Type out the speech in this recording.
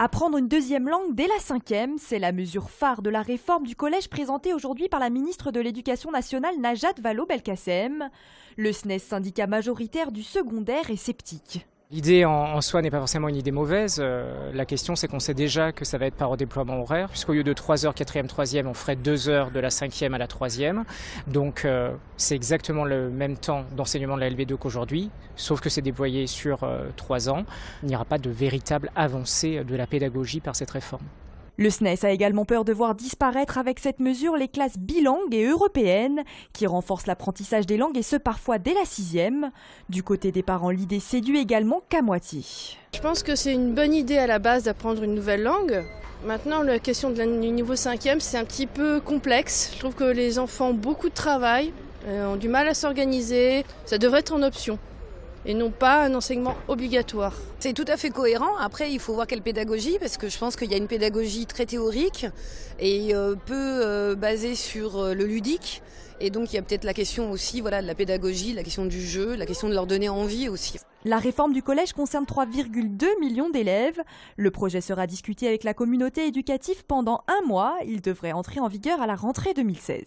Apprendre une deuxième langue dès la 5e, c'est la mesure phare de la réforme du collège présentée aujourd'hui par la ministre de l'Éducation nationale Najat Vallaud-Belkacem. Le SNES, syndicat majoritaire du secondaire, est sceptique. L'idée en soi n'est pas forcément une idée mauvaise. La question, c'est qu'on sait déjà que ça va être par redéploiement horaire, puisqu'au lieu de 3 heures 4e, 3e, on ferait 2 heures de la 5e à la 3e. Donc c'est exactement le même temps d'enseignement de la LV2 qu'aujourd'hui, sauf que c'est déployé sur 3 ans. Il n'y aura pas de véritable avancée de la pédagogie par cette réforme. Le SNES a également peur de voir disparaître avec cette mesure les classes bilingues et européennes qui renforcent l'apprentissage des langues et ce parfois dès la 6e. Du côté des parents, l'idée séduit également qu'à moitié. Je pense que c'est une bonne idée à la base d'apprendre une nouvelle langue. Maintenant, la question du niveau 5e, c'est un petit peu complexe. Je trouve que les enfants ont beaucoup de travail, ont du mal à s'organiser. Ça devrait être en option et non pas un enseignement obligatoire. C'est tout à fait cohérent. Après, il faut voir quelle pédagogie, parce que je pense qu'il y a une pédagogie très théorique et peu basée sur le ludique. Et donc, il y a peut-être la question aussi de la pédagogie, la question du jeu, la question de leur donner envie aussi. La réforme du collège concerne 3,2 millions d'élèves. Le projet sera discuté avec la communauté éducative pendant un mois. Il devrait entrer en vigueur à la rentrée 2016.